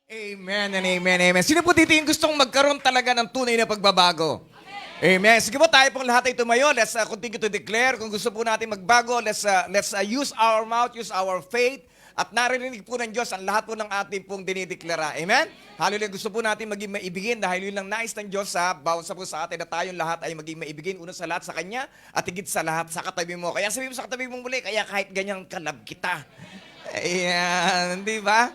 Amen and amen, amen. Sino po dito yung gustong magkaroon talaga ng tunay na pagbabago? Amen. Sige po, tayo pong lahat ay tumayo. Let's continue to declare. Kung gusto po natin magbago, let's use our mouth, use our faith. At narinig po ng Diyos ang lahat po ng ating pong dinideklara. Amen? Hallelujah. Gusto po natin maging maibigin dahil yun lang nais ng Diyos sa bawat sa po sa atin na tayong lahat ay maging maibigin. Una sa lahat sa Kanya at higit sa lahat sa katabi mo. Kaya sabihin mo sa katabi mo muli, kaya kahit ganyang kalab kita. Ayan, di ba?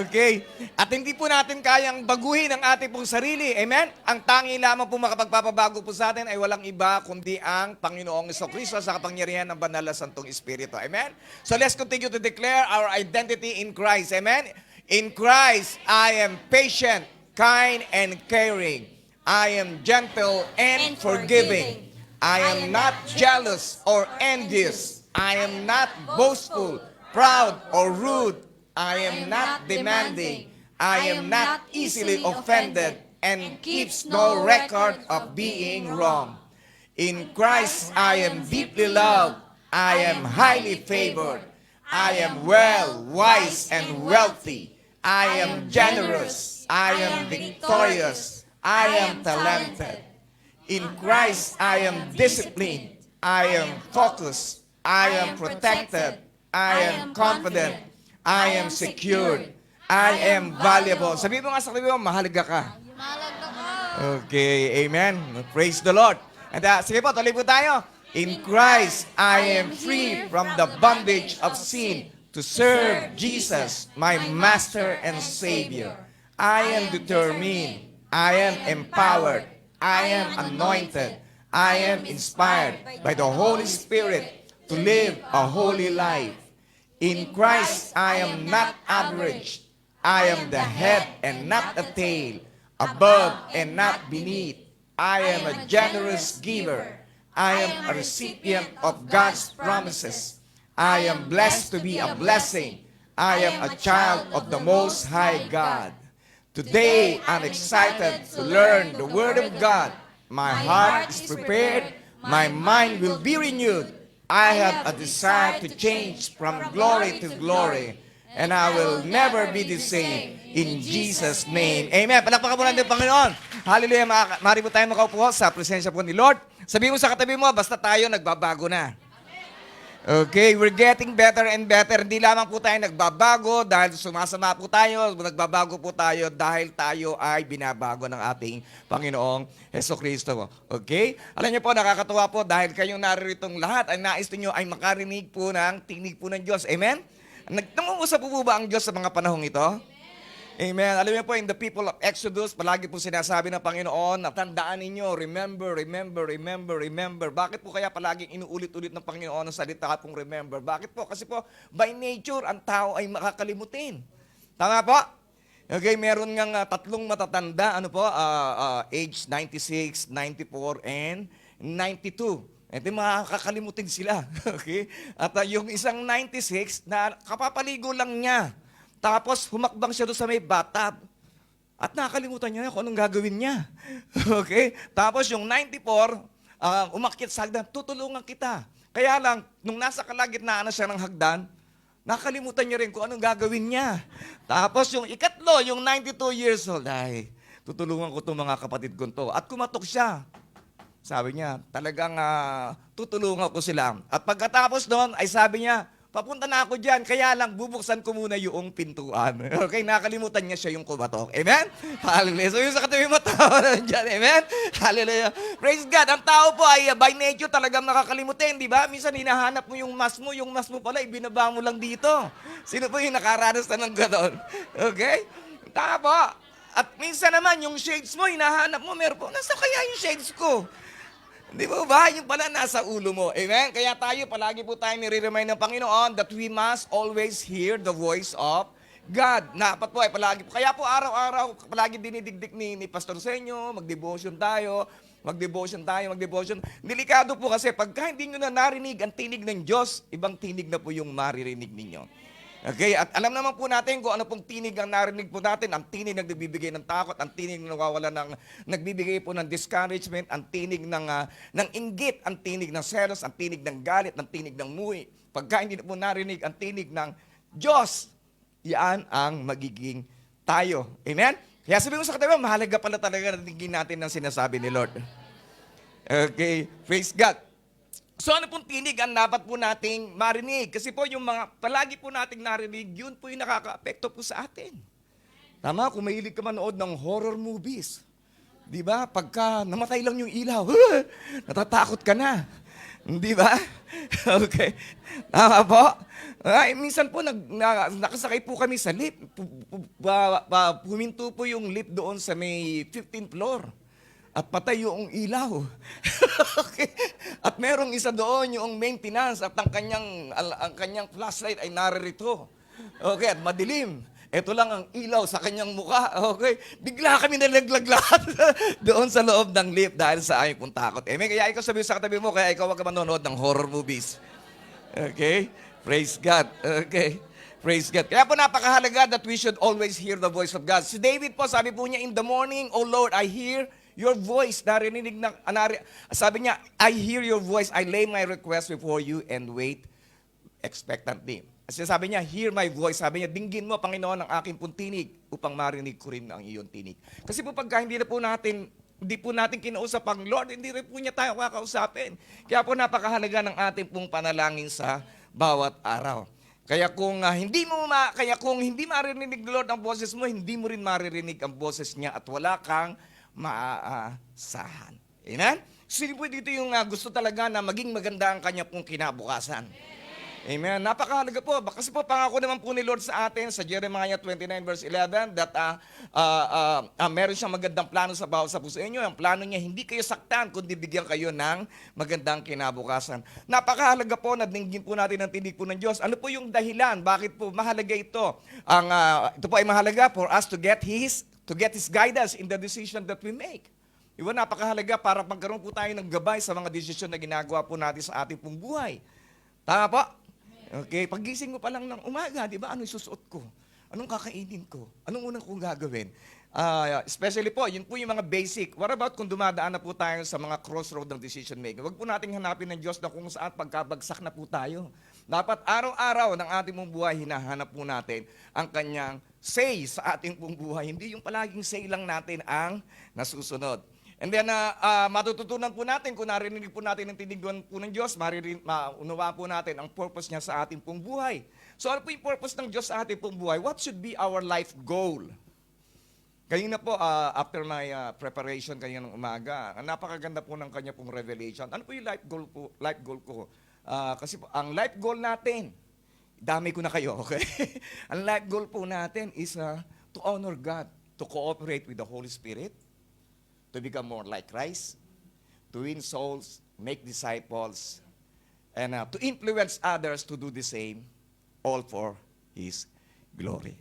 Okay. At hindi po natin kayang baguhin ang ating pong sarili. Amen? Ang tangi lamang po makapagpapabago po sa atin ay walang iba kundi ang Panginoong Jesucristo sa kapangyarihan ng Banal na Santong Espiritu. Amen? So let's continue to declare our identity in Christ. Amen? In Christ, I am patient, kind, and caring. I am gentle and forgiving. I am not jealous or envious. I am not boastful, proud or rude. I am not demanding. I am not easily offended and keeps no record of being wrong. In Christ I am deeply loved. I am highly favored. I am well, wise, and wealthy. I am generous. I am victorious. I am talented. In Christ I am disciplined. I am focused. I am protected. I am confident. I am secured. I am valuable. Sabi mo nga sa katabi mo, mahalaga ka. Mahalaga ka. Okay, amen. Praise the Lord. And sige po, tuloy po tayo. In Christ, I am free from the bondage of sin to serve Jesus, my Master and Savior. I am determined. I am empowered. I am anointed. I am inspired by the Holy Spirit to live a holy life. In Christ, I am not average. I am the head and not the tail, above and not beneath. I am a generous giver. I am a recipient of God's promises. I am blessed to be a blessing. I am a child of the Most High God. Today, I'm excited to learn the Word of God. My heart is prepared. My mind will be renewed. I have a desire to change from glory to glory, and I will never be the same. In Jesus' name. Amen. Palakpakan po natin, Panginoon. Hallelujah. Maaari po tayo makaupo sa presensya po ni Lord. Sabihin mo sa katabi mo, basta tayo nagbabago na. Okay, we're getting better and better. Hindi lamang po tayo nagbabago dahil sumasama po tayo. Nagbabago po tayo dahil tayo ay binabago ng ating Panginoong Jesucristo. Okay? Alam niyo po, nakakatuwa po dahil kayong naririto'ng lahat, ang nais niyo ay makarinig po ng tinig po ng Diyos. Amen? Nangungusap po ba ang Diyos sa mga panahong ito? Amen. Alam niyo po, in the people of Exodus, palagi po sinasabi ng Panginoon, natandaan ninyo, remember, remember, remember, remember. Bakit po kaya palaging inuulit-ulit ng Panginoon ang salita pong remember? Bakit po? Kasi po, by nature, ang tao ay makakalimutin. Tama po? Okay, meron ngang tatlong matatanda, age 96, 94, and 92. Ito makakalimutin sila. Okay? At yung isang 96, na kapapaligo lang niya. Tapos, humakbang siya doon sa may bathtub. At nakakalimutan niya kung anong gagawin niya. Okay? Tapos, yung 94, umakyat sa hagdan, tutulungan kita. Kaya lang, nung nasa kalagitnaan na siya ng hagdan, nakakalimutan niya rin kung anong gagawin niya. Tapos, yung ikatlo, yung 92 years old, ay, tutulungan ko itong mga kapatid ko to. At kumatok siya. Sabi niya, talagang tutulungan ko sila. At pagkatapos doon, ay sabi niya, papunta na ako dyan, kaya lang bubuksan ko muna yung pintuan. Okay, nakalimutan niya siya yung kumatok. Amen? Hallelujah. So yung sa katabi mo, tao na dyan. Amen? Hallelujah. Praise God. Ang tao po ay by nature talagang nakakalimutin, di ba? Minsan hinahanap mo yung mask mo pala, ibinaba mo lang dito. Sino po yung nakaranas na ng gano'n? Okay? Tama po. At minsan naman, yung shades mo, hinahanap mo, meron po, nasa kaya yung shades ko? Di ba ba? Yung pala nasa ulo mo. Amen? Kaya tayo, palagi po tayo nire-remind ng Panginoon that we must always hear the voice of God. Dapat po ay palagi po. Kaya po araw-araw, palagi dinidigdik ni Pastor Senyo, mag-devotion tayo. Delikado po kasi pagka hindi nyo na narinig ang tinig ng Diyos, ibang tinig na po yung maririnig ninyo. Okay, at alam naman po natin kung ano pong tinig ang narinig po natin, ang tinig na nagbibigay ng takot, ang tinig na nagbibigay po ng discouragement, ang tinig ng inggit, ang tinig ng selos, ang tinig ng galit, ang tinig ng muhi. Pagka hindi po narinig ang tinig ng Diyos, yan ang magiging tayo. Amen? Kaya sabi ko sa katabi, mahalaga pala talaga na tingin natin ang sinasabi ni Lord. Okay, praise God. So ano pong tinig ang dapat po nating marinig? Kasi po yung mga palagi po nating narinig, yun po yung nakaka-apekto po sa atin. Tama, kung mahilig ka manood ng horror movies, di ba? Pagka namatay lang yung ilaw, natatakot ka na. Di ba? Okay. Tama po. Ay, minsan po nakasakay po kami sa lift. Huminto po yung lift doon sa may 15th floor. At patay yung ilaw. Okay. At merong isa doon yung maintenance at ang kanyang flashlight ay naririto. Okay, at madilim. Ito lang ang ilaw sa kanyang mukha. Okay? Bigla kami nalaglag lahat doon sa loob ng lift dahil sa aming pong takot. Amen? Kaya ikaw sabi sa katabi mo, kaya ikaw wag ka manonood ng horror movies. Okay? Praise God. Okay? Praise God. Kaya po napakahalaga that we should always hear the voice of God. Si David po, sabi po niya, in the morning, O Lord, I hear your voice. Sabi niya, I hear your voice. I lay my request before you and wait expectantly. Kasi sabi niya, hear my voice. Sabi niya, dinggin mo, Panginoon, ang aking pong tinig upang marinig ko rin ang iyong tinig. Kasi po pagka hindi po natin kinausap ang Lord, hindi rin po niya tayo kakausapin. Kaya po napakahalaga ng ating pong panalangin sa bawat araw. Kaya kung hindi maririnig ng Lord ang boses mo, hindi mo rin maririnig ang boses niya at wala kang maaasahan. Amen? So po dito yung gusto talaga na maging maganda ang kanya pong kinabukasan. Amen. Napakahalaga po. Kasi po pangako naman po ni Lord sa atin sa Jeremiah 29 verse 11 that meron siyang magandang plano sa bawat sa puso inyo. Ang plano niya hindi kayo saktan kundi bigyan kayo ng magandang kinabukasan. Napakahalaga po na dinggin po natin ang tinig po ng Diyos. Ano po yung dahilan? Bakit po mahalaga ito? Ito po ay mahalaga for us to get His guidance in the decision that we make. Diba, napakahalaga para magkaroon po tayo ng gabay sa mga desisyon na ginagawa po natin sa ating pong buhay. Tama po? Okay, paggising ko pa lang ng umaga, di ba, ano isusuot ko? Anong kakainin ko? Anong unang kong gagawin? Especially po, yun po yung mga basic. What about kung dumadaan na po tayo sa mga crossroad ng decision making? Huwag po nating hanapin ng Diyos na kung saan pagkabagsak na po tayo. Dapat araw-araw ng ating pong buhay, hinahanap po natin ang kanyang say sa ating pong buhay. Hindi yung palaging say lang natin ang nasusunod. And then, matututunan po natin kung narinig po natin ang tinig po ng Diyos, maunawa po natin ang purpose niya sa ating pong buhay. So, ano po yung purpose ng Diyos sa ating pong buhay? What should be our life goal? Kanina po, after my preparation kanina ng umaga, napakaganda po ng kanya pong revelation. Ano po yung life goal ko? Kasi po, ang life goal natin, dami ko na kayo, okay? Ang life goal po natin is to honor God, to cooperate with the Holy Spirit, to become more like Christ, to win souls, make disciples, and to influence others to do the same, all for His glory.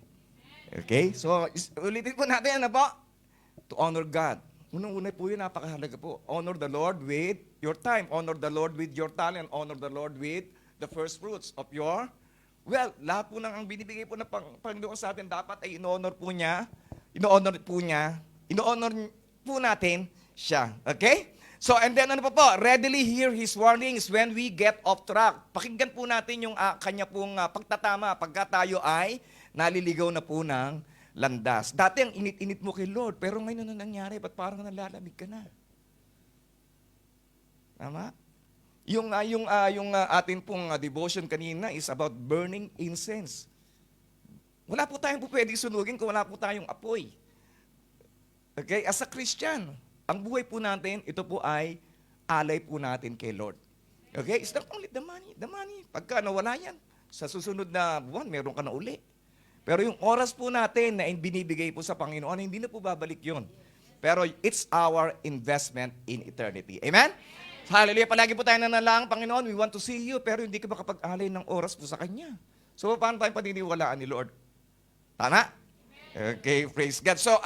Okay? So, ulitin po natin, ano po? To honor God. Unang-una po yun, napakahalaga po. Honor the Lord with your time. Honor the Lord with your talent. Honor the Lord with the first fruits of your lahat po ng ang binibigay po ng Panginoon sa atin, dapat ay in-honor po natin siya. Okay? So, and then ano pa po? Readily hear His warnings when we get off track. Pakinggan po natin yung kanya pong pagtatama pagka tayo ay naliligaw na po ng landas. Dati ang init-init mo kay Lord, pero ngayon ano nangyari? Ba't parang nalalamig ka na? Tama? Yung atin pong devotion kanina is about burning incense. Wala po tayong pwedeng sunugin kung wala po tayong apoy. Okay? As a Christian, ang buhay po natin, ito po ay alay po natin kay Lord. Okay? It's not only the money. The money, pagka nawala yan, sa susunod na buwan, meron ka na uli. Pero yung oras po natin na binibigay po sa Panginoon, hindi na po babalik yun. Pero it's our investment in eternity. Amen? Hallelujah. Palagi po tayo nanalangin, Panginoon, we want to see you, pero hindi ka makapag-alay ng oras po sa Kanya. So, paano tayo paniniwalaan ni Lord? Tama? Okay, praise God. So,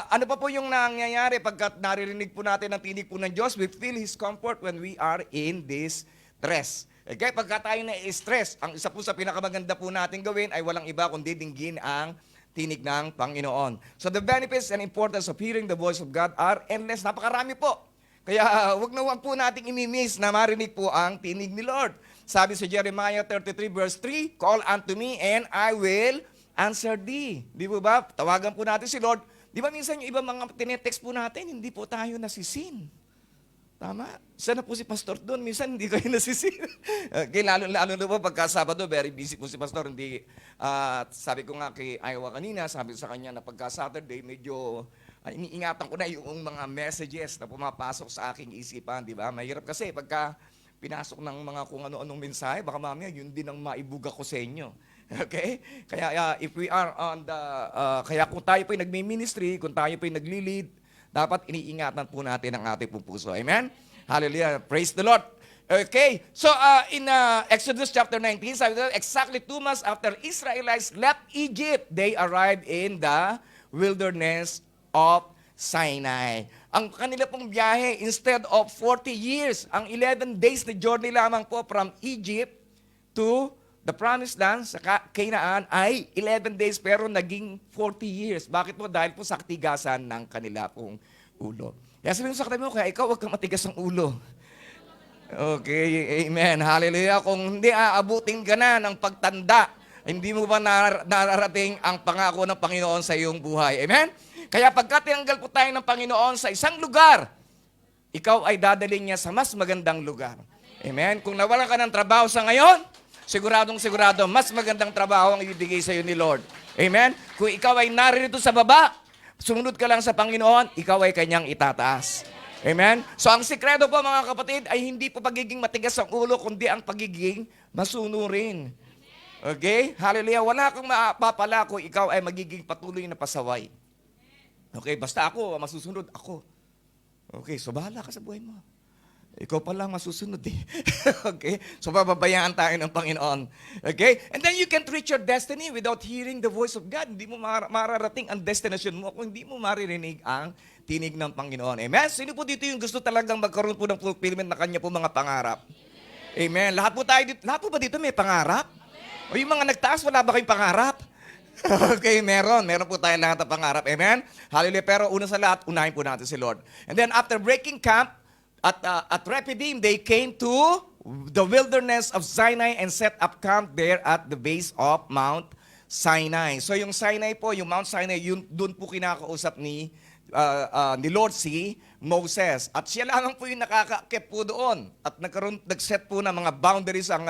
ano pa po yung nangyayari pagkat naririnig po natin ang tinig po ng Diyos? We feel His comfort when we are in this stress. Okay, pagka tayo na-stress, ang isa po sa pinakamaganda po natin gawin ay walang iba kundi dinggin ang tinig ng Panginoon. So, the benefits and importance of hearing the voice of God are endless. Napakarami po. Kaya wag po nating imimiss na marinig po ang tinig ni Lord. Sabi sa Jeremiah 33 verse 3, call unto me and I will answer thee. Di po ba? Tawagan po natin si Lord. Di ba minsan yung iba mga tinetext po natin, hindi po tayo nasisin. Tama? Sana po si Pastor doon. Minsan hindi kayo nasisin. Okay, lalo na po pagka Sabado, very busy po si Pastor. Hindi, sabi ko nga kay Iowa kanina, sabi ko sa kanya na pagka Saturday, medyo iniingatan ko na yung mga messages na pumapasok sa aking isipan. Di ba? Mahirap kasi pagka pinasok ng mga kung ano-anong mensahe, baka mamaya yun din ang maibuga ko sa inyo. Okay? Kaya if we are on the, kaya kung tayo po'y nagmi-ministry, kung tayo po'y nagli-lead, dapat iniingatan po natin ang ating puso. Amen? Hallelujah. Praise the Lord. Okay. So, in Exodus chapter 19, sabi doon, exactly 2 months after Israelites left Egypt, they arrived in the wilderness of Sinai. Ang kanila pong biyahe, instead of 40 years, ang 11 days na journey lamang po from Egypt to the promised land sa Canaan ay 11 days pero naging 40 years. Bakit po? Dahil po sa katigasan ng kanila pong ulo. Kaya sabihin mo sa katabi mo, kaya ikaw huwag kang matigas ang ulo. Okay, amen. Hallelujah. Kung hindi aabutin ka na ng pagtanda, hindi mo ba nararating ang pangako ng Panginoon sa iyong buhay? Amen? Kaya pagka tinanggal po tayo ng Panginoon sa isang lugar, ikaw ay dadaling niya sa mas magandang lugar. Amen? Kung nawalan ka ng trabaho sa ngayon, siguro, mas magandang trabaho ang ibibigay sa iyo ni Lord. Amen? Kung ikaw ay naririto sa baba, sumunod ka lang sa Panginoon, ikaw ay kanyang itataas. Amen? So ang sikreto po mga kapatid ay hindi po pagiging matigas ang ulo, kundi ang pagiging masunurin. Okay? Hallelujah. Wala kang mapapala kung ikaw ay magiging patuloy na pasaway. Okay? Basta ako, masusunod ako. Okay? So bahala ka sa buhay mo. Ikaw pa lang masusunod eh. Okay? So pababayaan tayo ng Panginoon. Okay? And then you can't reach your destiny without hearing the voice of God. Hindi mo mararating ang destination mo kung hindi mo maririnig ang tinig ng Panginoon. Amen? Sino po dito yung gusto talagang magkaroon po ng fulfillment na kanya po mga pangarap? Amen? Lahat po ba dito may pangarap? O yung mga nagtaas, wala ba kayong pangarap? Okay, meron po tayo lahat ng pangarap. Amen? Hallelujah. Pero una sa lahat, unahin po natin si Lord. And then after breaking camp, at Rephidim, they came to the wilderness of Sinai and set up camp there at the base of Mount Sinai. So yung Sinai po, yung Mount Sinai, yun doon po kinakausap ni Lord si Moses. At siya lamang po yung nakakaakit po doon. At nag-set po ng mga boundaries ang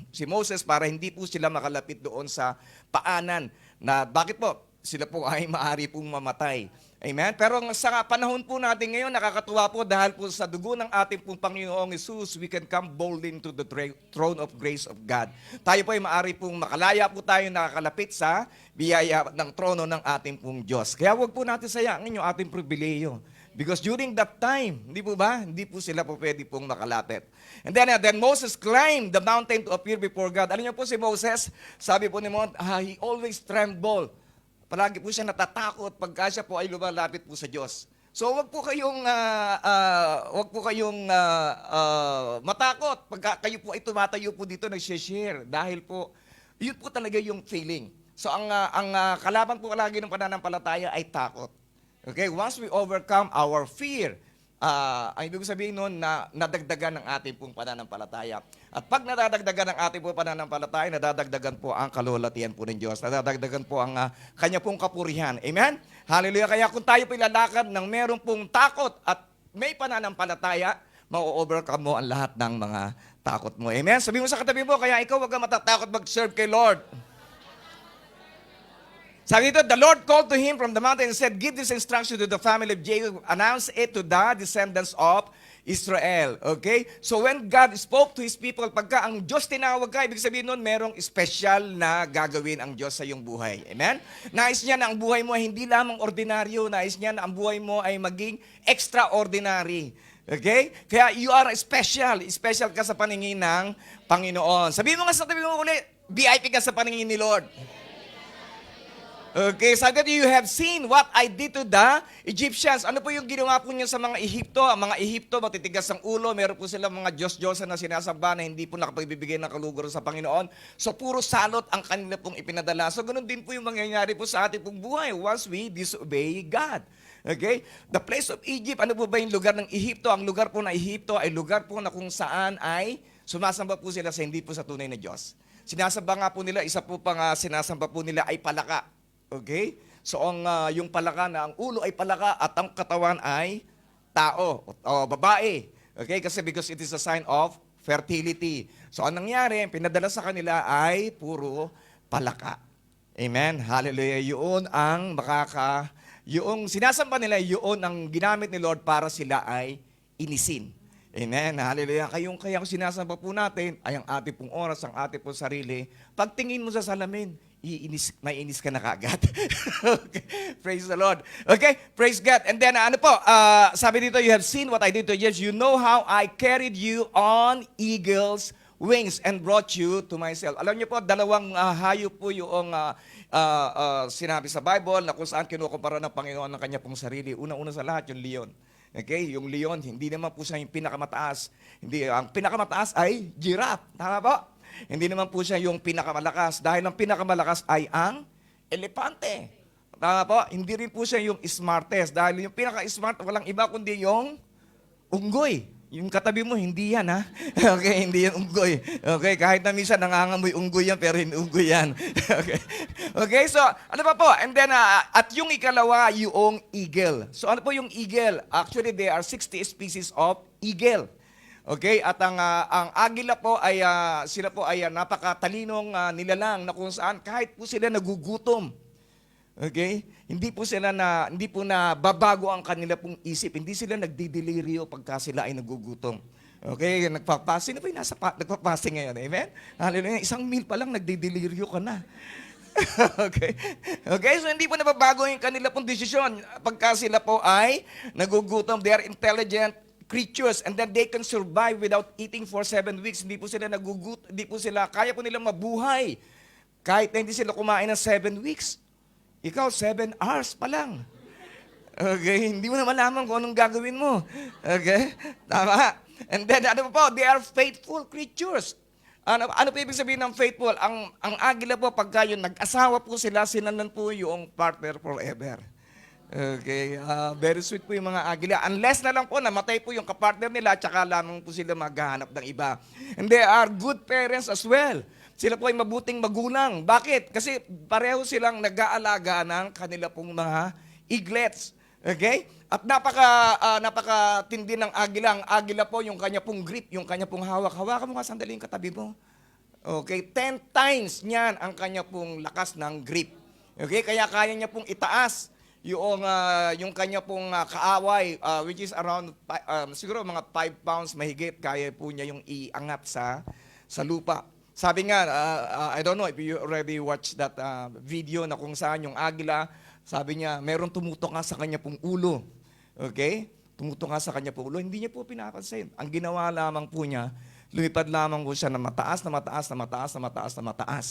si Moses para hindi po sila makalapit doon sa paanan. Na bakit po? Sila po ay maaari pong mamatay. Amen? Pero sa panahon po natin ngayon, nakakatuwa po dahil po sa dugo ng ating pong Panginoong Jesus, we can come boldly into the throne of grace of God. Tayo po ay maaari pong makalaya po tayo nakakalapit sa biyaya ng trono ng ating pong Diyos. Kaya huwag po natin sayangin yung ating pribileyo. Because during that time, hindi po ba? Hindi po sila po pwede pong makalapit. And then Moses climbed the mountain to appear before God. Alam niyo po si Moses, sabi po ni Moses, he always trembled. Palagi po siya natatakot pagka siya po ay lumalapit po sa Diyos. So wag po kayong matakot pagka kayo po ay tumatayo po dito nag-share dahil po yun po talaga yung feeling. So ang kalaban po palagi ng pananampalataya ay takot. Okay, once we overcome our fear, ang ibig sabihin noon na nadagdagan ng ating pong pananampalataya. At pag nadadagdagan ng ating pong pananampalataya, nadadagdagan po ang kalulatian po ng Diyos. Nadadagdagan po ang kanya pong kapurihan. Amen? Hallelujah. Kaya kung tayo po ilalakad ng meron pong takot at may pananampalataya, ma-overcome mo ang lahat ng mga takot mo. Amen? Sabi mo sa katabi mo, kaya ikaw wag kang matatakot mag-serve kay Lord. Sabi dito, the Lord called to him from the mountain and said, give this instruction to the family of Jacob, announce it to the descendants of Israel. Okay? So when God spoke to His people, pagka ang Diyos tinawag ka, ibig sabihin nun, merong special na gagawin ang Diyos sa iyong buhay. Amen? Nais niya na ang buhay mo ay hindi lamang ordinaryo, nais niya na ang buhay mo ay maging extraordinary. Okay? Kaya you are special. Special ka sa paningin ng Panginoon. Sabihin mo nga sa tabi mo ulit, VIP ka sa paningin ni Lord. Okay, sabi ko, you have seen what I did to the Egyptians. Ano po yung ginawa po niya sa mga Ehipto? Ang mga Ehipto, matitigas ang ulo. Meron po silang mga Diyos-Diyosan na sinasamba na hindi po nakapagbibigay ng kaluguran sa Panginoon. So, puro salot ang kanila pong ipinadala. So, ganun din po yung mangyayari po sa ating pong buhay once we disobey God. Okay? The place of Egypt, ano po ba yung lugar ng Ehipto? Ang lugar po ng Ehipto ay lugar po na kung saan ay sumasamba po sila sa hindi po sa tunay na Diyos. sinasamba nga po nila, isa po pang sinasamba po nila ay palaka. Okay? So yung palaka na ang ulo ay palaka at ang katawan ay tao o babae. Okay? Kasi because it is a sign of fertility. So anong nangyari, pinadala sa kanila ay puro palaka. Amen? Hallelujah. Yun ang yung sinasamba nila, yun ang ginamit ni Lord para sila ay inisin. Amen. Hallelujah. Kaya kung sinasamba po natin ay ang ating pong oras, ang ating pong sarili. Pagtingin mo sa salamin, maiinis ka na kaagad. Okay. Praise the Lord. Okay, praise God. And then sabi dito, you have seen what I did to you. You know how I carried you on eagle's wings and brought you to myself. Alam niyo po, dalawang hayop po yung sinabi sa Bible na kung saan kinukumpara ng Panginoon ng kanya pong sarili. Una-una sa lahat, yung leon. Okay, yung leon, hindi naman po siya yung pinakamataas. Ang pinakamataas ay giraffe. Tama po? Hindi naman po siya yung pinakamalakas. Dahil ang pinakamalakas ay ang elepante. Tama po? Hindi rin po siya yung smartest. Dahil yung pinaka-smart, walang iba kundi yung unggoy. Yung katabi mo, hindi yan, ha? Okay, hindi yan unggoy. Okay, kahit na minsan nangangamoy unggoy yan, pero hindi unggoy yan. Okay. Okay, so, ano pa po? And then, at yung ikalawa, yung eagle. So, ano po yung eagle? Actually, there are 60 species of eagle. Okay, at ang agila po ay, sila po ay napakatalinong nilalang na kung saan kahit po sila nagugutom. Okay? Hindi po na babago ang kanila pong isip. Hindi sila nagdidelirio pagka sila ay nagugutom. Okay? Nagpapasing. Sino ba yung nagpapasing ngayon? Amen? Hallelujah. Isang meal pa lang, nagdidelirio ka na. Okay? Okay? So, hindi po nababago yung kanila pong desisyon. Pagka sila po ay nagugutom, they are intelligent creatures and then they can survive without eating for 7 weeks. Hindi po sila kaya po nilang mabuhay. Kahit na hindi sila kumain ng 7 weeks. Ikaw, 7 hours pa lang. Okay? Hindi mo na malaman kung anong gagawin mo. Okay? Tama. And then, they are faithful creatures. Ano po ibig sabihin ng faithful? Ang agila po, pagka yung nag-asawa po sila po yung partner forever. Okay? Very sweet po yung mga agila. Unless na lang po, namatay po yung kapartner nila, tsaka lamang po sila maghahanap ng iba. And they are good parents as well. Sila po ay mabuting magulang. Bakit? Kasi pareho silang nag-aalaga ng kanila pong mga eaglets. Okay? At napakatindi ng agila. Ang agila po, yung kanya pong grip, yung kanya pong hawak. Hawakan mo nga sandali yung katabi mo. Okay? 10 times niyan ang kanya pong lakas ng grip. Okay? Kaya kaya niya pong itaas yung kanya pong kaaway, which is around, siguro mga 5 pounds mahigit, kaya po niya yung iangat sa lupa. Sabi nga, I don't know if you already watched that video na kung saan yung agila, sabi niya, meron tumutok nga sa kanya pong ulo. Okay? Tumutok nga sa kanya pong ulo. Hindi niya po pinapansin. Ang ginawa lamang po niya, lumipad lamang po siya na mataas, na mataas, na mataas, na mataas, na mataas.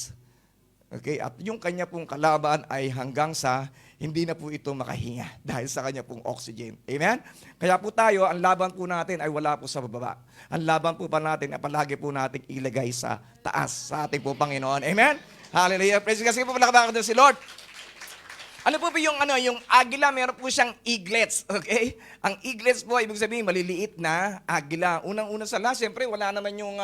Okay? At yung kanya pong kalaban ay hanggang sa hindi na po ito makahinga dahil sa kanya pong oxygen. Amen? Kaya po tayo, ang laban po natin ay wala po sa bababa. Ang laban po pa natin ay palagi po natin ilagay sa taas, sa ating po Panginoon. Amen? Hallelujah. Praise God. Sige po, palakpakan ko si Lord. Ano po ba yung agila, meron po siyang eaglets, okay? Ang eaglets po, ibig sabihin, maliliit na agila. Unang-una sa lahat, siyempre, wala naman yung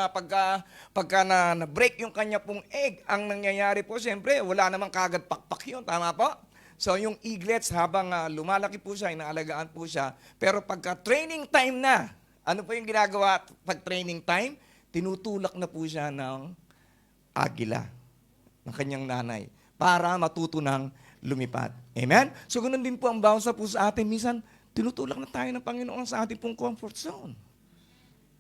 pagka na-break yung kanya pong egg. Ang nangyayari po, siyempre, wala naman kagad pakpak yun. Tama po? So, yung eaglets, habang lumalaki po siya, inaalagaan po siya. Pero pagka training time na, ano po yung ginagawa pag training time? Tinutulak na po siya ng agila, ng kanyang nanay, para matuto ng lumipad. Amen? So, ganun din po ang bawsa po sa atin. Minsan, tinutulak na tayo ng Panginoon sa ating pong comfort zone.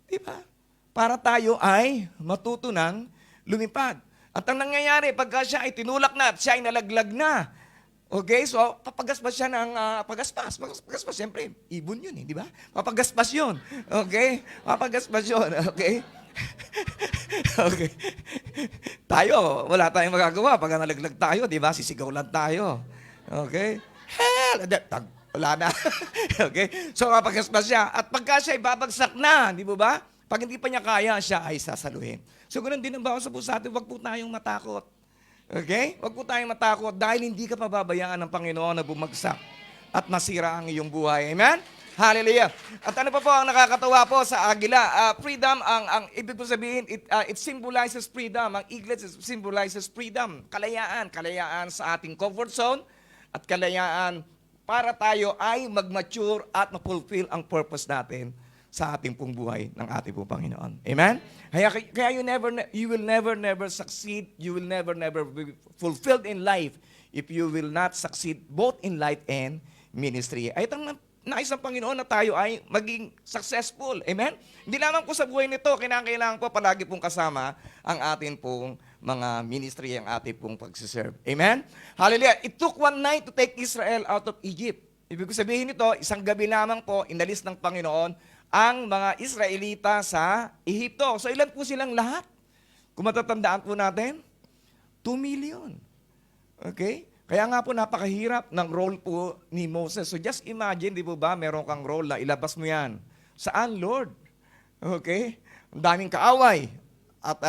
Diba? Para tayo ay matuto ng lumipad. At ang nangyayari, pagka siya ay tinulak na at siya ay nalaglag na, okay, so papagaspas siya ng pagaspas. Pagaspas, siyempre, ibon yun, di ba? Papagaspas yun. Okay? Papagaspas yun. Okay? Okay. Tayo, wala tayong magagawa. Pag nalaglag tayo, di ba? Sisigaw lang tayo. Okay? Hell! Wala na. Okay? So, papagaspas siya. At pagka siya ay babagsak na, di ba? Pag hindi pa niya kaya, siya ay sasaluhin. So, ganun din ang bawat sa atin, huwag po tayong matakot. Okay? Huwag po tayong matakot dahil hindi ka pababayaan ng Panginoon na bumagsak at masira ang iyong buhay. Amen? Hallelujah. At ano pa po ang nakakatawa po sa agila? Freedom, ang ibig po sabihin, it symbolizes freedom. Ang eaglet symbolizes freedom. Kalayaan. Kalayaan sa ating comfort zone at kalayaan para tayo ay mag-mature at ma-fulfill ang purpose natin sa ating pong buhay ng ating pong Panginoon. Amen? Kaya you will never succeed, you will never be fulfilled in life if you will not succeed both in life and ministry. Ay itong nais ng Panginoon na tayo ay maging successful. Amen? Hindi lamang po sa buhay nito, kinakailangan po palagi pong kasama ang atin pong mga ministry, ang ating pong pagsiserve. Amen? Hallelujah. It took one night to take Israel out of Egypt. Ibig sabihin nito, isang gabi lamang po, inalis ng Panginoon ang mga Israelita sa Ehipto. So ilan po silang lahat? Kung matatandaan po natin, 2 million. Okay? Kaya nga po napakahirap ng role po ni Moses. So just imagine, di po ba, meron kang role na ilabas mo yan. Saan, Lord? Okay? Ang daming kaaway. At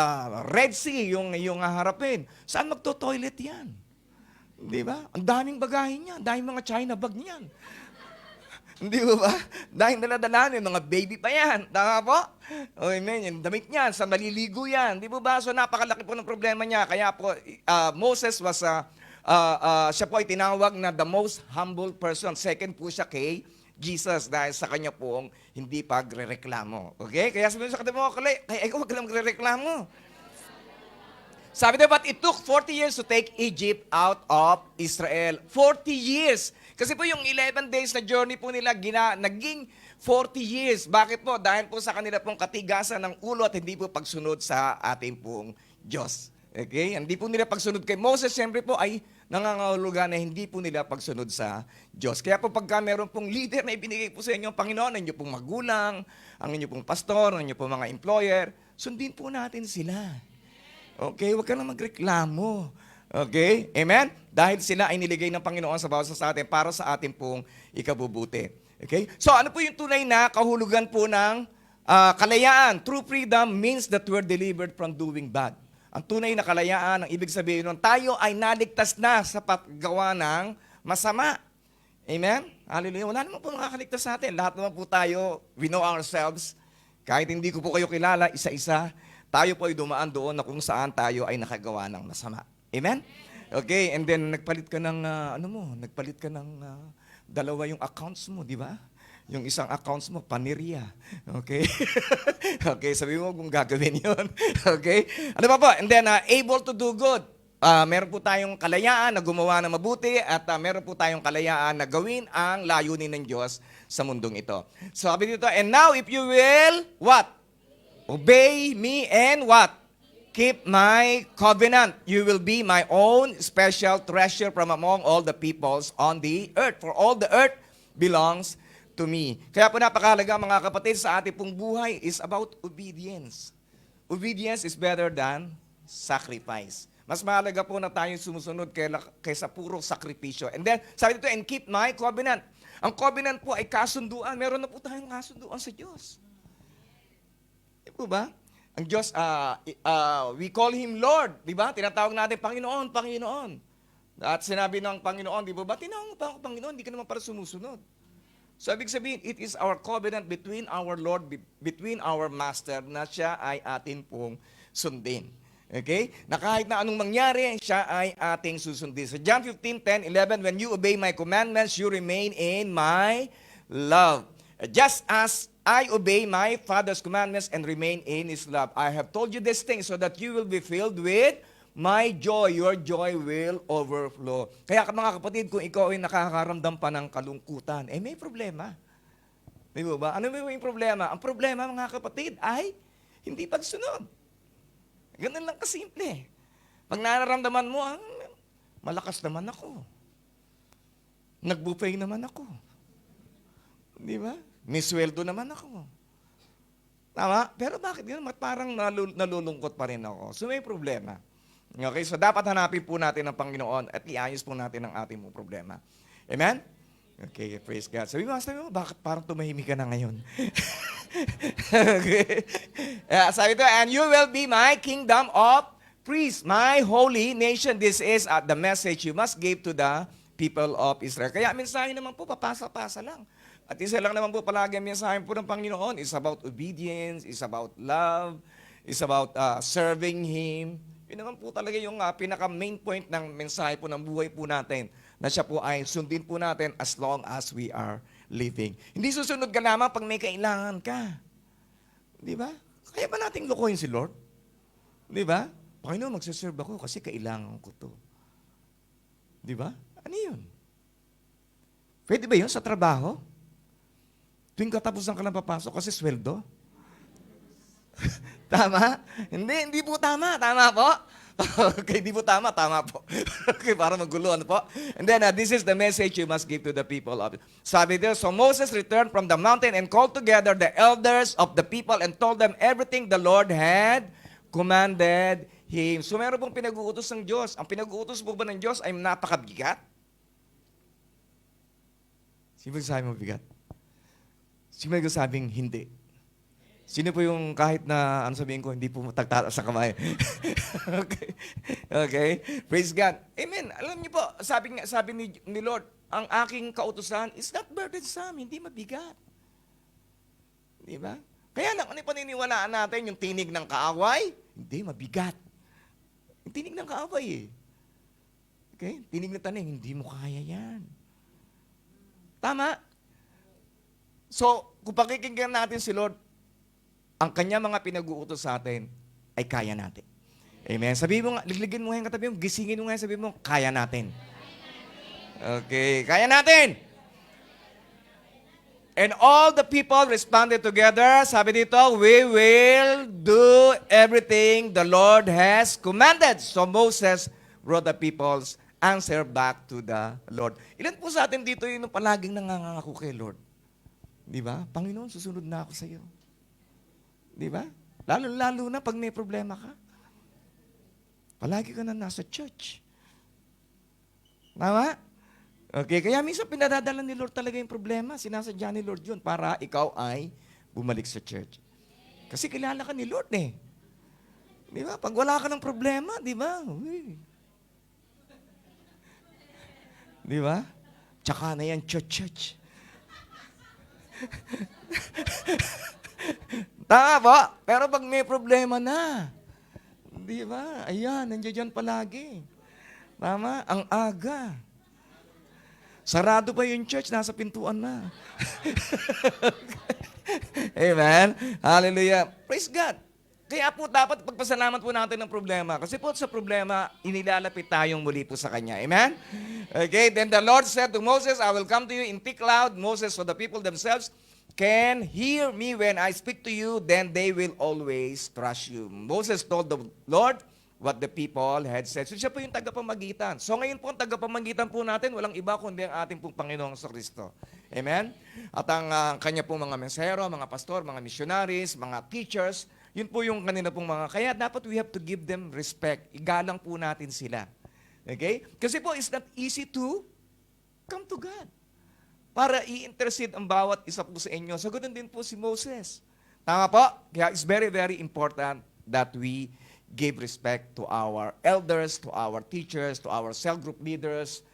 Red Sea yung haharapin. Saan magto-toilet yan? Di ba? Ang daming bagahin niyan. Ang daming mga China bag niyan. Hindi ba? Dahil dala-dala yung mga baby pa yan. Tama po? O amen. Yung damit niyan, sa maliligo yan. Di ba? So napakalaki po ng problema niya. Kaya po, Moses was siya po ay tinawag na the most humble person. Second po siya kay Jesus dahil sa kanya pong hindi pagrereklamo. Okay? Kaya sabi sa katabi mo, kaya ikaw wag ka lang magrereklamo. Sabi diba, but it took 40 years to take Egypt out of Israel. 40 years. Kasi po yung 11 days na journey po nila, naging 40 years. Bakit po? Dahil po sa kanila pong katigasan ng ulo at hindi po pagsunod sa ating pong Diyos. Okay? Hindi po nila pagsunod kay Moses, siyempre po ay nangangahulugan na hindi po nila pagsunod sa Diyos. Kaya po pagka meron pong leader na ibinigay po sa inyo ang Panginoon, ang inyo pong magulang, ang inyo pong pastor, ang inyo pong mga employer, sundin po natin sila. Okay? Huwag ka na magreklamo. Okay? Amen? Dahil sila ay niligay ng Panginoon sa bawat sa atin para sa atin pong ikabubuti. Okay? So ano po yung tunay na kahulugan po ng kalayaan? True freedom means that we're delivered from doing bad. Ang tunay na kalayaan, ang ibig sabihin nun, tayo ay naligtas na sa paggawa ng masama. Amen? Hallelujah. Wala naman po makakaligtas sa atin. Lahat naman po tayo, we know ourselves. Kahit hindi ko po kayo kilala, isa-isa, tayo po ay dumaan doon na kung saan tayo ay nakagawa ng masama. Amen? Okay, and then nagpalit ka ng, nagpalit ka ng dalawa yung accounts mo, di ba? Yung isang accounts mo, panirya. Okay? Okay, sabi mo kung gagawin yun. Okay? Ano pa po? And then, able to do good. Meron po tayong kalayaan na gumawa ng mabuti at meron po tayong kalayaan na gawin ang layunin ng Diyos sa mundong ito. So, sabi dito, and now if you will, what? Obey me and what? Keep my covenant. You will be my own special treasure from among all the peoples on the earth. For all the earth belongs to me. Kaya po napakahalaga mga kapatid sa ating pong buhay is about obedience. Obedience is better than sacrifice. Mas mahalaga po na tayong sumusunod kaysa puro sakripisyo. And then, sabi dito, and keep my covenant. Ang covenant po ay kasunduan. Meron na po tayong kasunduan sa Diyos. Di po ba? Ang Diyos, we call Him Lord. Di ba? Tinatawag natin, Panginoon, Panginoon. At sinabi ng Panginoon, di ba? Tinawag mo pa ako, Panginoon, di ka naman para sumusunod. So, ibig sabihin, it is our covenant between our Lord, between our Master, na siya ay atin pong sundin. Okay? Na kahit na anong mangyari, siya ay ating susundin. So, John 15:10-11, when you obey my commandments, you remain in my love. Just as I obey my Father's commandments and remain in His love. I have told you these things so that you will be filled with my joy, your joy will overflow. Kaya mga kapatid, kung ikaw ay nakakaramdam pa ng kalungkutan, may problema. Di ba? Ano ba yung problema? Ang problema, mga kapatid, ay hindi pagsunod. Ganun lang kasimple. Pag nararamdaman mo, malakas naman ako. Nag-buffet naman ako. Di ba? May sweldo naman ako. Tama? Pero bakit ganun? Parang nalulungkot pa rin ako. So may problema. Okay, so dapat hanapin po natin ang Panginoon at iayos po natin ang ating mga problema. Amen? Okay, praise God. Sabi mo, bakit parang tumahimik ka na ngayon? Okay. Sabi ito, and you will be my kingdom of priests, my holy nation. This is the message you must give to the people of Israel. Kaya mensahe naman po, papasa-pasa lang. At isa lang naman po palagi ang mensahe po ng Panginoon. It's about obedience, it's about love, it's about serving Him. Yun naman po talaga yung pinaka-main point ng mensahe po ng buhay po natin, na siya po ay sundin po natin as long as we are living. Hindi susunod ka lamang pag may kailangan ka. Di ba? Kaya ba nating lokohin si Lord? Di ba? Panginoon, magsaserve ako kasi kailangan ko to. Di ba? Ano yun? Pwede ba yun sa trabaho? Tuwing katapusan ka lang papasok kasi sweldo? Tama? Hindi po tama. Tama po? Okay, hindi po tama. Tama po. Okay, para magulo. Ano po? And then, this is the message you must give to the people of it. Sabi dito, so Moses returned from the mountain and called together the elders of the people and told them everything the Lord had commanded him. So meron pong pinag-uutos ng Diyos. Ang pinag-uutos po ba ng Diyos ay napakabigat? Sino sabi mo bigat? Sino sabing hindi? Sino po yung kahit na, ano sabihin ko, hindi po matagtata sa kamay? Okay. Okay. Praise God. Amen. Alam niyo po, sabi ni Lord, ang aking kautusan is not burdensome, hindi mabigat. Di ba? Kaya ano paniniwalaan natin, yung tinig ng kaaway? Hindi, mabigat. Yung tinig ng kaaway eh. Okay? Tinig ng taning, hindi mo kaya yan. Tama? So, kung pakikinggan natin si Lord, ang kanya mga pinag-uutos sa atin ay kaya natin. Amen. Sabihin mo nga, ligligin mo nga yung katabi mo, gisingin mo nga, sabihin mo, kaya natin. Okay, kaya natin. And all the people responded together. Sabi dito, we will do everything the Lord has commanded. So Moses brought the people's answer back to the Lord. Ilan po sa atin dito yung palaging nangangako kay Lord? Di ba? Panginoon, susunod na ako sa iyo. Di ba? Lalo na pag may problema ka. Palagi ka na nasa church. Tama? Okay, kaya minsan pinadadala ni Lord talaga yung problema. Sinasadya ni Lord yun para ikaw ay bumalik sa church. Kasi kilala ka ni Lord eh. Di ba? Pag wala ka ng problema, di ba? Di ba? Tsaka na yan, church. Tama po. Pero pag may problema na, di ba? Ayan, nandiyan palagi. Tama? Ang aga. Sarado pa yung church, nasa pintuan na. Amen? Hallelujah. Praise God. Kaya po dapat pagpasalamat po natin ng problema. Kasi po sa problema, inilalapit tayong muli po sa Kanya. Amen? Okay, then the Lord said to Moses, I will come to you in thick cloud. Moses, so the people themselves can hear me when I speak to you, then they will always trust you. Moses told the Lord what the people had said. So siya po yung tagapamagitan. So ngayon po ang tagapamagitan po natin, walang iba kundi ang ating pong Panginoong Kristo. Amen? At ang kanya po mga mensahero, mga pastor, mga missionaries, mga teachers, yun po yung kanina pong mga, kaya dapat we have to give them respect. Igalang po natin sila. Okay? Kasi po, it's not easy to come to God. Para i-intercede ang bawat isa po sa inyo. So, ganoon din po si Moses. Tama po? Kaya it's very, very important that we give respect to our elders, to our teachers, to our cell group leaders,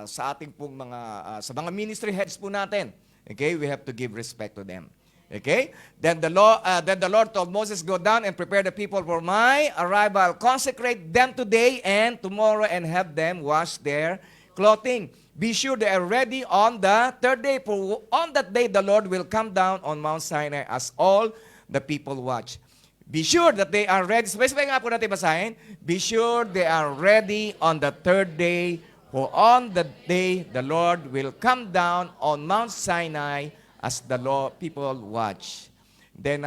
sa ating pong sa mga ministry heads po natin. Okay? We have to give respect to them. Okay? Then the Lord told Moses, go down and prepare the people for my arrival. Consecrate them today and tomorrow and have them wash their clothing. Be sure they are ready on the third day, for on that day the Lord will come down on Mount Sinai as all the people watch. Be sure that they are ready. Sabay-sabay nga po natin basahin. Be sure they are ready on the third day, for on the day the Lord will come down on Mount Sinai as the people watch. Then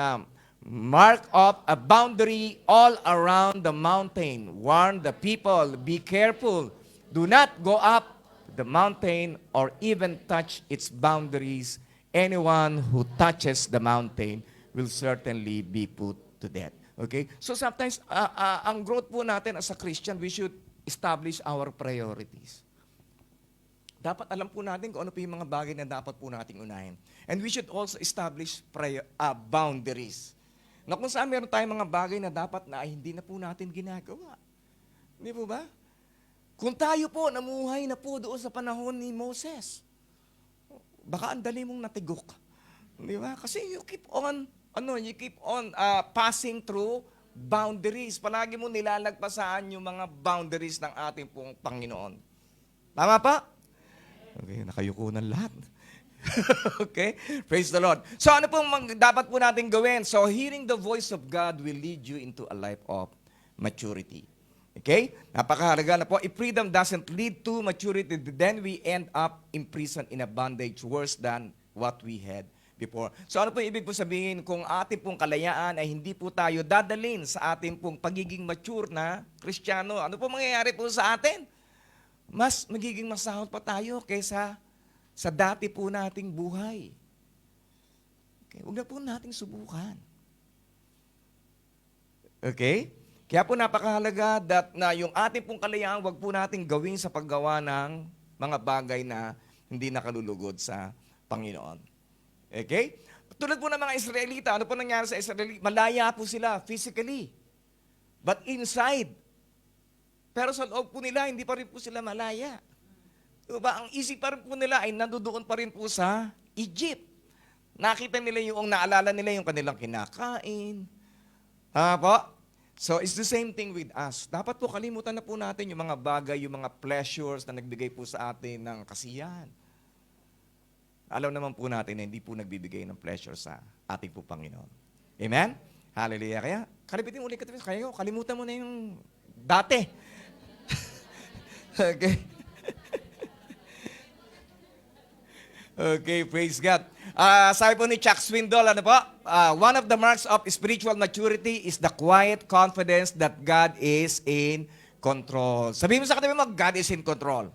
mark up a boundary all around the mountain. Warn the people, be careful. Do not go up the mountain or even touch its boundaries. Anyone who touches the mountain will certainly be put to death. Okay? So sometimes, ang growth po natin as a Christian, we should establish our priorities. Dapat alam po natin kung ano po yung mga bagay na dapat po nating unahin. And we should also establish boundaries. Na kung saan meron tayong mga bagay na dapat na hindi na po natin ginagawa. Hindi po ba? Kung tayo po, namuhay na po doon sa panahon ni Moses, baka ang dali mong natigok. Di ba? Kasi you keep on passing through boundaries. Palagi mo nilalagpasan yung mga boundaries ng ating pong Panginoon. Tama pa? Okay, nakayuko ng lahat. Okay? Praise the Lord. So ano pong dapat po natin gawin? So hearing the voice of God will lead you into a life of maturity. Okay? Napakahalaga na po. If freedom doesn't lead to maturity, then we end up imprisoned in a bondage worse than what we had before. So ano po ibig po sabihin kung ating pong kalayaan ay hindi po tayo dadalhin sa ating pong pagiging mature na Kristiyano? Ano po mangyayari po sa atin? Mas magiging masahol pa tayo kaysa sa dati po nating buhay. Okay? Huwag na po nating subukan. Okay? Kaya po napakahalaga na yung ating pong kalayaan, huwag po nating gawin sa paggawa ng mga bagay na hindi nakalulugod sa Panginoon. Okay? Tulad po ng mga Israelita, ano po nangyari sa Israelita? Malaya po sila physically. But inside, pero sa loob po nila, hindi pa rin po sila malaya. Diba? Ang isip pa rin po nila ay nandoon pa rin po sa Egypt. Nakita nila naalala nila yung kanilang kinakain. Po? So, it's the same thing with us. Dapat po kalimutan na po natin yung mga bagay, yung mga pleasures na nagbigay po sa atin ng kasiyahan. Alam naman po natin na hindi po nagbibigay ng pleasure sa ating po Panginoon. Amen? Hallelujah. Kaya, kalimutan mo na yung dati. Okay? Okay, praise God. Sabi po ni Chuck Swindoll, one of the marks of spiritual maturity is the quiet confidence that God is in control. Sabihin mo sa katabi mo, God is in control.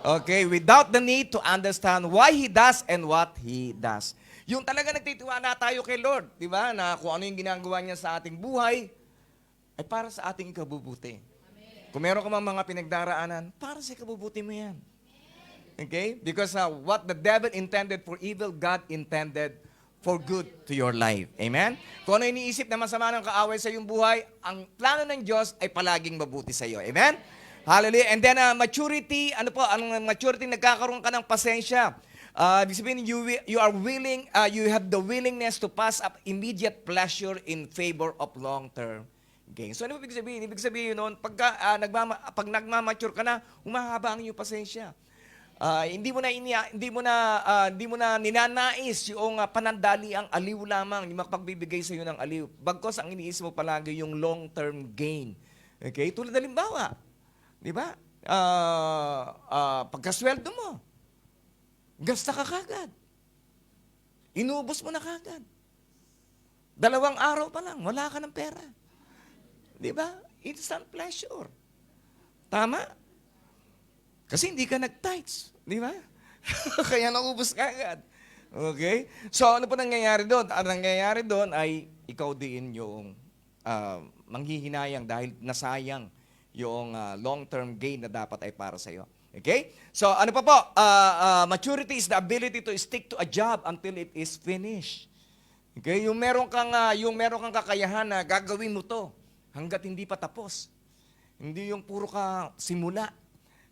Okay, without the need to understand why He does and what He does. Yung talaga nagtitiwala tayo kay Lord, di ba? Na kung ano yung ginagawa niya sa ating buhay, ay para sa ating ikabubuti. Kung meron ka mga pinagdaraanan, para sa ikabubuti mo yan. Okay? Because what the devil intended for evil, God intended for good to your life. Amen? Kung ano iniisip na masama ng kaaway sa iyong buhay, ang plano ng Diyos ay palaging mabuti sa iyo. Amen? Hallelujah. And then maturity, anong maturity? Nagkakaroon ka ng pasensya. Ibig sabihin, you are willing, you have the willingness to pass up immediate pleasure in favor of long-term gain. So ano ibig sabihin? Ibig sabihin noon, pag nagmamature ka na, humahaba ang iyong pasensya. Hindi mo na ninanais yung panandali ang aliw lamang, yung makapagbibigay sa iyo ng aliw. Bagkos ang iniisip mo palagi yung long-term gain. Okay? Tulad na limbawa, di ba? Pagkasweldo mo, gasta ka kagad. Inubos mo na kagad. 2 araw pa lang, wala ka ng pera. Di ba? Instant pleasure. Tama? Kasi hindi ka nag-tithes. Di ba? Kaya naubos ka agad. Okay? So, ano po nangyayari doon? Ang nangyayari doon ay ikaw din yung manghihinayang dahil nasayang yung long-term gain na dapat ay para sa iyo. Okay? So, ano pa po? Maturity is the ability to stick to a job until it is finished. Okay? Yung meron kang kakayahan na gagawin mo to hanggat hindi pa tapos. Hindi yung puro ka simula.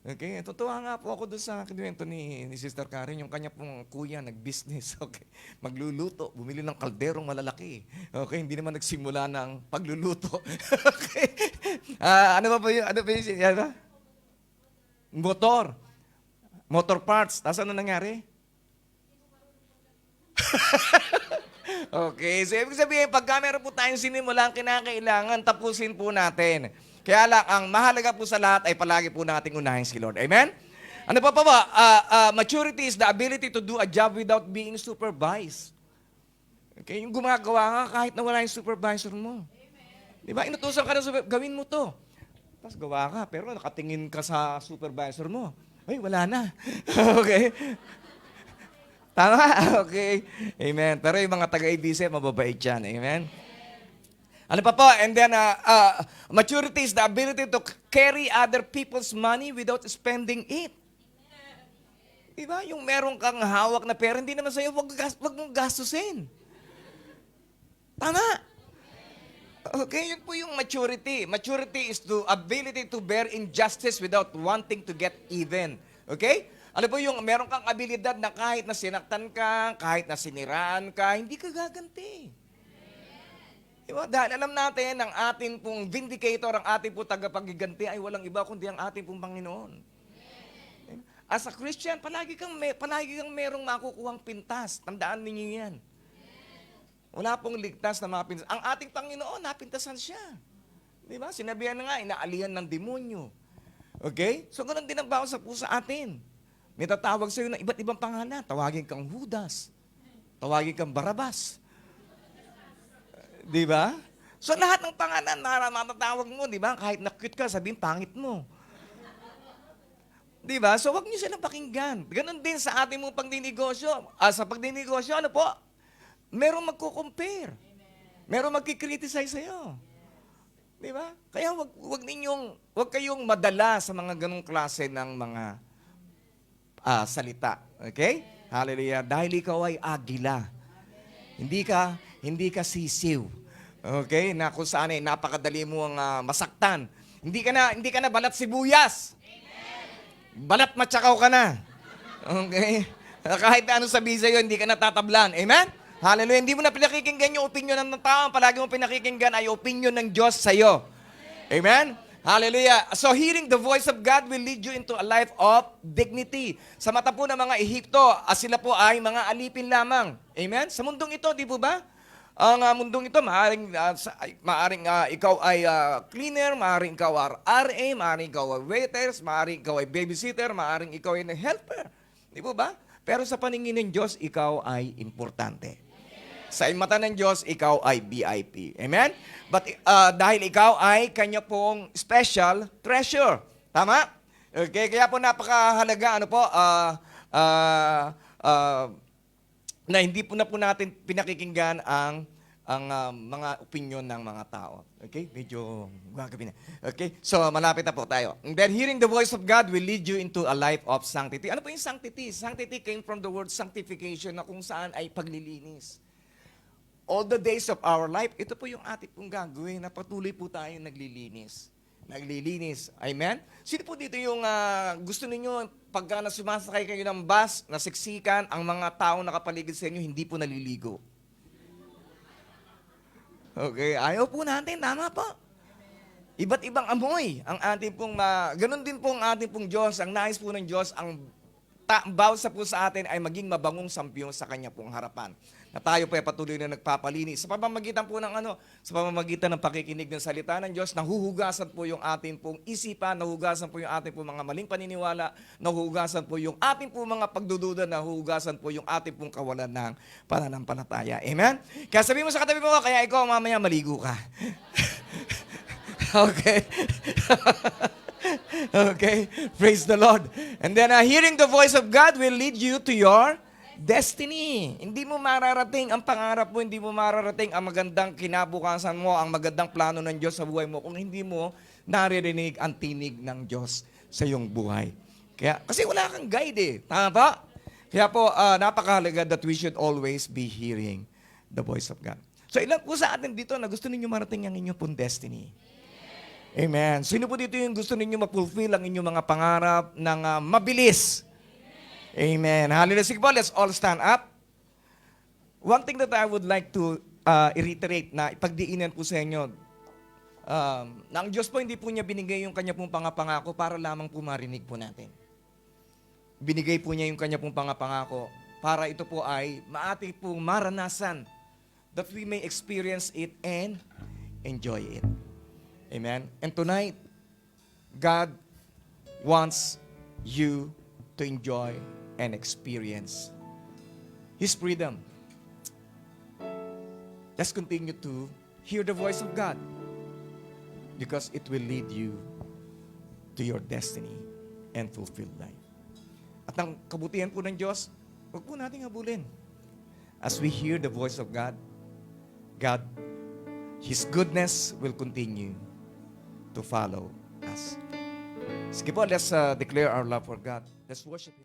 Okay? Totoo nga po ako doon sa kinuwento ni Sister Karen, yung kanya pong kuya nag-business. Okay? Magluluto, bumili ng kalderong malalaki. Okay? Hindi naman nagsimula ng pagluluto. Okay? Ano ba yung motor. Motor parts. Tapos ano nangyari? Okay, so ibig sabihin, pagka meron po tayong sinimulang kinakailangan, tapusin po natin. Kaya lang, ang mahalaga po sa lahat ay palagi po nating unahin si Lord. Amen? Ano pa ba? Maturity is the ability to do a job without being supervised. Okay, yung gumagawa ka kahit na wala yung supervisor mo. Amen. Di ba? Inutusan ka na, gawin mo to. Tapos gawa ka, pero nakatingin ka sa supervisor mo. Ay, wala na. Okay? Tama? Okay. Amen. Pero yung mga taga-ABC, mababait yan. Amen? Ano pa po? And then, maturity is the ability to carry other people's money without spending it. Diba? Yung meron kang hawak na pera, hindi naman sa'yo, wag mong gastusin. Tama? Okay, yun po yung maturity. Maturity is the ability to bear injustice without wanting to get even. Okay? Ano po yung meron kang abilidad na kahit na sinaktan ka, kahit na siniraan ka, hindi ka gaganti. Diba? Dahil alam natin, ang ating pong vindicator, ang ating pong tagapaghiganti ay walang iba kundi ang ating pong Panginoon. As a Christian, palagi kang merong makukuhang pintas. Tandaan ninyo yan. Wala pong ligtas na mga pintas. Ang ating Panginoon, napintasan siya. Di ba? Sinabihan na nga, inaalihan ng demonyo. Okay? So, ganun din ang bawat sa puso atin. May tatawag sa iyo na iba't ibang pangalan. Tawagin kang Judas. Tawagin kang Barabas. Di ba? So, lahat ng pangalan na matatawag mo, di ba? Kahit na-cute ka, sabihin, pangit mo. Di ba? So, wag niyo silang pakinggan. Ganun din sa ating mong pagdinegosyo. Sa pagdinegosyo, ano po? Merong magko-compare. Merong magki-criticize sa'yo. Di ba? Kaya wag kayong madala sa mga ganong klase ng mga salita. Okay? Hallelujah. Dahil ikaw ay agila. Hindi ka sisiw. Okay? Na kung saan ay napakadali mo ang masaktan. Hindi ka na balat sibuyas. Balat matsakaw ka na. Okay? Kahit ano sabihin sa'yo, hindi ka natatablan. Amen? Hallelujah. Hindi mo na pinakikinggan yung opinion ng tao. Palagi mo pinakikinggan ay opinion ng Diyos sa'yo. Amen? Hallelujah. So hearing the voice of God will lead you into a life of dignity. Sa mata po ng mga Ehipto, sila po ay mga alipin lamang. Amen? Sa mundong ito, di po ba? Ang mundong ito, maaring ikaw ay cleaner, maaring ikaw ay RA, maaring ikaw ay waiters, maaring ikaw ay babysitter, maaring ikaw ay helper. Di po ba? Pero sa paningin ng Diyos, ikaw ay importante. Sa mata ng Diyos, ikaw ay VIP. Amen? But dahil ikaw ay kanya pong special treasure. Tama? Okay, kaya po napakahalaga, na hindi po natin pinakikinggan ang mga opinion ng mga tao. Okay? Medyo gagawin na. Okay? So, malapit na po tayo. And then, hearing the voice of God will lead you into a life of sanctity. Ano po yung sanctity? Sanctity came from the word sanctification na kung saan ay paglilinis. All the days of our life, ito po yung ating pong gagawin na patuloy po tayo naglilinis. Naglilinis. Amen? Sino po dito yung gusto ninyo pagka sumasakay kayo ng bus, nasiksikan, ang mga tao nakapaligid sa inyo, hindi po naliligo? Okay, ayaw po natin, tama po. Iba't ibang amoy ang ating pong, ganun din po ang ating pong Diyos, ang nais po ng Diyos, ang bawat sa po sa atin ay maging mabangong sampiyong sa Kanya pong harapan. Na tayo po ay patuloy na nagpapalinis. Sa pamamagitan po sa pamamagitan ng pakikinig ng salita ng Diyos, nahuhugasan po yung ating pong isipan, nahuhugasan po yung ating pong mga maling paniniwala, nahuhugasan po yung ating pong mga pagdududa, nahuhugasan po yung ating pong kawalan ng pananampalataya. Amen? Kaya sabihin mo sa katabi mo, kaya ikaw mamaya maligo ka. Okay? Okay? Praise the Lord. And then hearing the voice of God will lead you to your destiny. Hindi mo mararating ang pangarap mo, hindi mo mararating ang magandang kinabukasan mo, ang magandang plano ng Diyos sa buhay mo kung hindi mo naririnig ang tinig ng Diyos sa iyong buhay. Kasi wala kang guide eh. Tama ba? Kaya po, napakahalaga that we should always be hearing the voice of God. So ilan po sa atin dito na gusto ninyo marating ang inyong pong destiny? Amen. Sino po dito yung gusto ninyo ma-fulfill ang inyong mga pangarap ng mabilis? Amen. Hallelujah. Sige po, let's all stand up. One thing that I would like to reiterate na ipagdiinan po sa inyo, na ang Diyos po hindi po niya binigay yung kanya pong pangako para lamang po marinig po natin. Binigay po niya yung kanya pong pangako para ito po ay maating pong maranasan that we may experience it and enjoy it. Amen. And tonight, God wants you to enjoy and experience His freedom. Let's continue to hear the voice of God because it will lead you to your destiny and fulfilled life. At ang kabutihan po ng Diyos, huwag po nating habulin. As we hear the voice of God, His goodness will continue to follow us. Sige po, let's declare our love for God. Let's worship Him.